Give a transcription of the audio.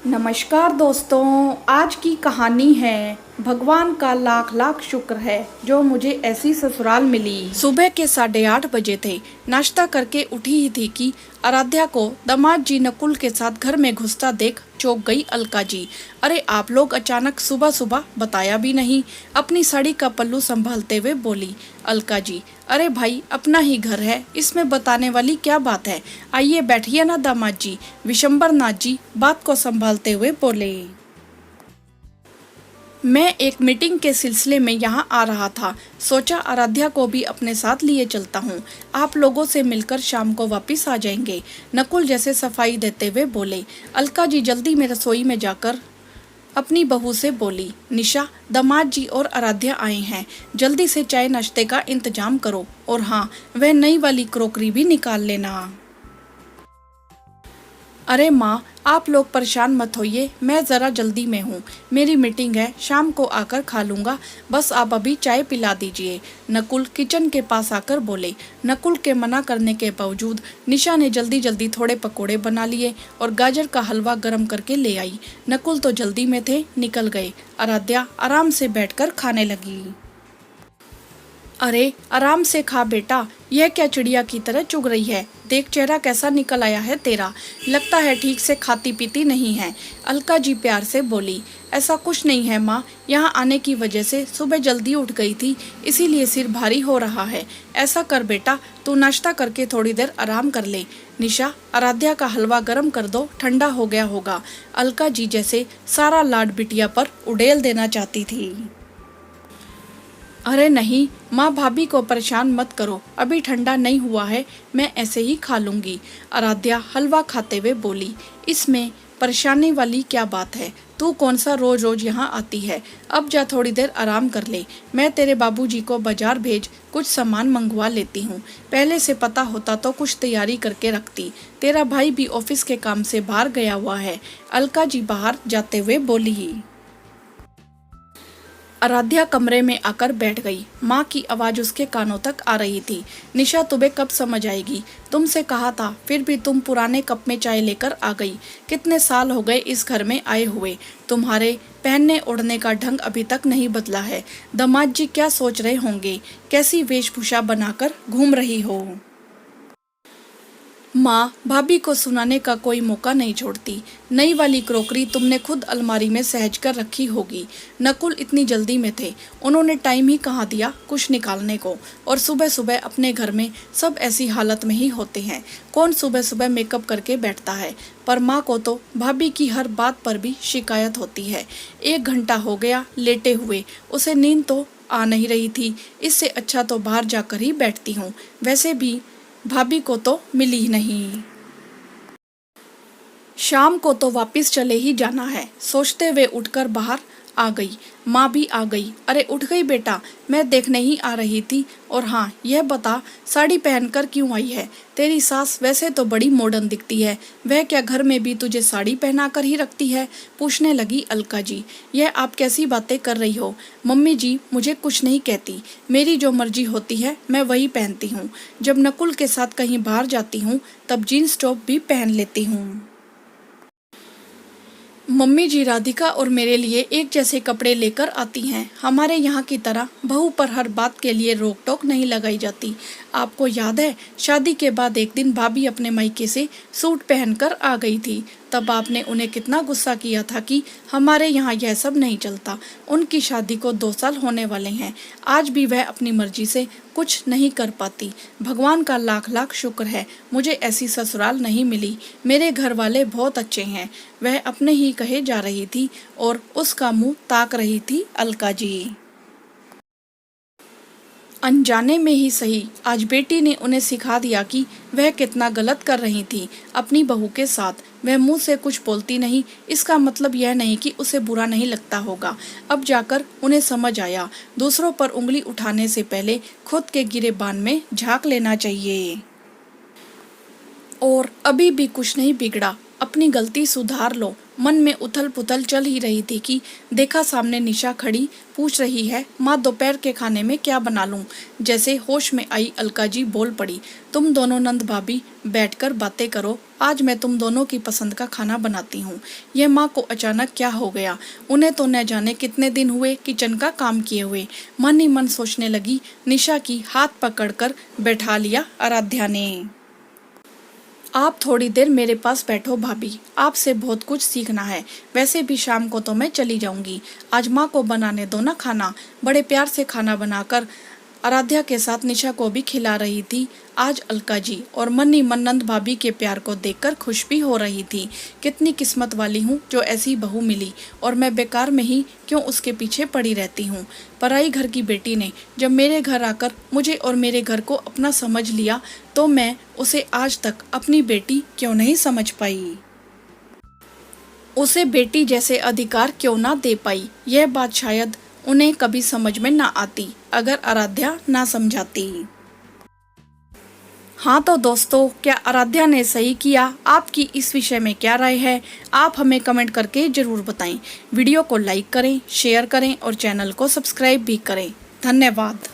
नमस्कार दोस्तों, आज की कहानी है भगवान का लाख लाख शुक्र है जो मुझे ऐसी ससुराल मिली। सुबह के 8:30 बजे थे। नाश्ता करके उठी ही थी कि आराध्या को दामाद जी नकुल के साथ घर में घुसता देख चौंक गई अलका जी। अरे आप लोग अचानक सुबह सुबह बताया भी नहीं। अपनी साड़ी का पल्लू संभालते हुए बोली अलका जी। अरे भाई अपना ही घर है, इसमें बताने वाली क्या बात है। आइए बैठिए ना दामाद जी। विशंबर नाथ जी बात को संभालते हुए बोले। मैं एक मीटिंग के सिलसिले में यहाँ आ रहा था, सोचा आराध्या को भी अपने साथ लिए चलता हूँ। आप लोगों से मिलकर शाम को वापस आ जाएंगे। नकुल जैसे सफाई देते हुए बोले। अलका जी जल्दी में रसोई में जाकर अपनी बहू से बोली। निशा, दामाद जी और आराध्या आए हैं, जल्दी से चाय नाश्ते का इंतजाम करो और हाँ, वह नई वाली क्रोकरी भी निकाल लेना। अरे माँ, आप लोग परेशान मत होइए, मैं ज़रा जल्दी में हूँ। मेरी मीटिंग है, शाम को आकर खा लूँगा। बस आप अभी चाय पिला दीजिए। नकुल किचन के पास आकर बोले। नकुल के मना करने के बावजूद निशा ने जल्दी जल्दी थोड़े पकोड़े बना लिए और गाजर का हलवा गर्म करके ले आई। नकुल तो जल्दी में थे, निकल गए। आराध्या आराम से बैठकर खाने लगी। अरे आराम से खा बेटा, यह क्या चिड़िया की तरह चुग रही है। देख चेहरा कैसा निकल आया है तेरा, लगता है ठीक से खाती पीती नहीं है। अलका जी प्यार से बोली। ऐसा कुछ नहीं है माँ, यहाँ आने की वजह से सुबह जल्दी उठ गई थी, इसीलिए सिर भारी हो रहा है। ऐसा कर बेटा, तू नाश्ता करके थोड़ी देर आराम कर ले। निशा, आराध्या का हलवा गर्म कर दो, ठंडा हो गया होगा। अलका जी जैसे सारा लाड बिटिया पर उड़ेल देना चाहती थी। अरे नहीं माँ, भाभी को परेशान मत करो, अभी ठंडा नहीं हुआ है, मैं ऐसे ही खा लूंगी। आराध्या हलवा खाते हुए बोली। इसमें परेशानी वाली क्या बात है, तू कौन सा रोज रोज यहाँ आती है। अब जा थोड़ी देर आराम कर ले, मैं तेरे बाबूजी को बाजार भेज कुछ सामान मंगवा लेती हूँ। पहले से पता होता तो कुछ तैयारी करके रखती। तेरा भाई भी ऑफिस के काम से बाहर गया हुआ है। अलका जी बाहर जाते हुए बोली। आराध्या कमरे में आकर बैठ गई। माँ की आवाज़ उसके कानों तक आ रही थी। निशा, तुम्हें कब समझ आएगी, तुमसे कहा था, फिर भी तुम पुराने कप में चाय लेकर आ गई। कितने साल हो गए इस घर में आए हुए, तुम्हारे पहनने ओढ़ने का ढंग अभी तक नहीं बदला है। दामाद जी क्या सोच रहे होंगे, कैसी वेशभूषा बनाकर घूम रही हो। माँ भाभी को सुनाने का कोई मौका नहीं छोड़ती। नई वाली क्रोकरी तुमने खुद अलमारी में सहज कर रखी होगी। नकुल इतनी जल्दी में थे, उन्होंने टाइम ही कहाँ दिया कुछ निकालने को। और सुबह सुबह अपने घर में सब ऐसी हालत में ही होते हैं, कौन सुबह सुबह मेकअप करके बैठता है। पर माँ को तो भाभी की हर बात पर भी शिकायत होती है। 1 घंटा हो गया लेटे हुए, उसे नींद तो आ नहीं रही थी। इससे अच्छा तो बाहर जाकर ही बैठती हूँ। वैसे भी भाभी को तो मिली ही नहीं, शाम को तो वापस चले ही जाना है। सोचते हुए उठकर बाहर आ गई। माँ भी आ गई। अरे उठ गई बेटा, मैं देखने ही आ रही थी। और हाँ, यह बता साड़ी पहनकर क्यों आई है। तेरी सास वैसे तो बड़ी मॉडर्न दिखती है, वह क्या घर में भी तुझे साड़ी पहना कर ही रखती है, पूछने लगी अलका जी। यह आप कैसी बातें कर रही हो। मम्मी जी मुझे कुछ नहीं कहती, मेरी जो मर्जी होती है मैं वही पहनती हूँ। जब नकुल के साथ कहीं बाहर जाती हूँ तब जीन्स टॉप भी पहन लेती हूँ। मम्मी जी राधिका और मेरे लिए एक जैसे कपड़े लेकर आती हैं। हमारे यहाँ की तरह बहू पर हर बात के लिए रोक टोक नहीं लगाई जाती। आपको याद है, शादी के बाद एक दिन भाभी अपने मायके से सूट पहनकर आ गई थी, तब आपने उन्हें कितना गुस्सा किया था कि हमारे यहाँ यह सब नहीं चलता। उनकी शादी को 2 साल होने वाले हैं, आज भी वह अपनी मर्जी से कुछ नहीं कर पाती। भगवान का लाख लाख शुक्र है मुझे ऐसी ससुराल नहीं मिली। मेरे घर वाले बहुत अच्छे हैं। वह अपने ही कहे जा रही थी और उसका मुंह ताक रही थी अलका जी। अनजाने में ही सही, आज बेटी ने उन्हें सिखा दिया कि वह कितना गलत कर रही थी अपनी बहू के साथ। वह मुंह से कुछ बोलती नहीं, इसका मतलब यह नहीं कि उसे बुरा नहीं लगता होगा। अब जाकर उन्हें समझ आया, दूसरों पर उंगली उठाने से पहले खुद के गिरेबान में झांक लेना चाहिए। और अभी भी कुछ नहीं बिगड़ा, अपनी गलती सुधार लो। मन में उथल पुथल चल ही रही थी कि देखा सामने निशा खड़ी पूछ रही है, माँ दोपहर के खाने में क्या बना लूं। जैसे होश में आई अलका जी बोल पड़ी, तुम दोनों नंद भाभी बैठकर बातें करो, आज मैं तुम दोनों की पसंद का खाना बनाती हूँ। यह माँ को अचानक क्या हो गया, उन्हें तो न जाने कितने दिन हुए किचन का काम किए हुए। मन ही मन सोचने लगी। निशा की हाथ पकड़कर बैठा लिया आराध्या ने। आप थोड़ी देर मेरे पास बैठो भाभी, आपसे बहुत कुछ सीखना है। वैसे भी शाम को तो मैं चली जाऊंगी, आज माँ को बनाने दो ना खाना। बड़े प्यार से खाना बनाकर आराध्या के साथ निशा को भी खिला रही थी आज अलका जी, और मन ही मन नंद भाभी के प्यार को देखकर खुश भी हो रही थी। कितनी किस्मत वाली हूँ जो ऐसी बहू मिली, और मैं बेकार में ही क्यों उसके पीछे पड़ी रहती हूँ। पराई घर की बेटी ने जब मेरे घर आकर मुझे और मेरे घर को अपना समझ लिया, तो मैं उसे आज तक अपनी बेटी क्यों नहीं समझ पाई, उसे बेटी जैसे अधिकार क्यों ना दे पाई। यह बात शायद उन्हें कभी समझ में ना आती अगर आराध्या ना समझाती। हाँ तो दोस्तों, क्या आराध्या ने सही किया? आपकी इस विषय में क्या राय है? आप हमें कमेंट करके जरूर बताएं। वीडियो को लाइक करें, शेयर करें और चैनल को सब्सक्राइब भी करें। धन्यवाद।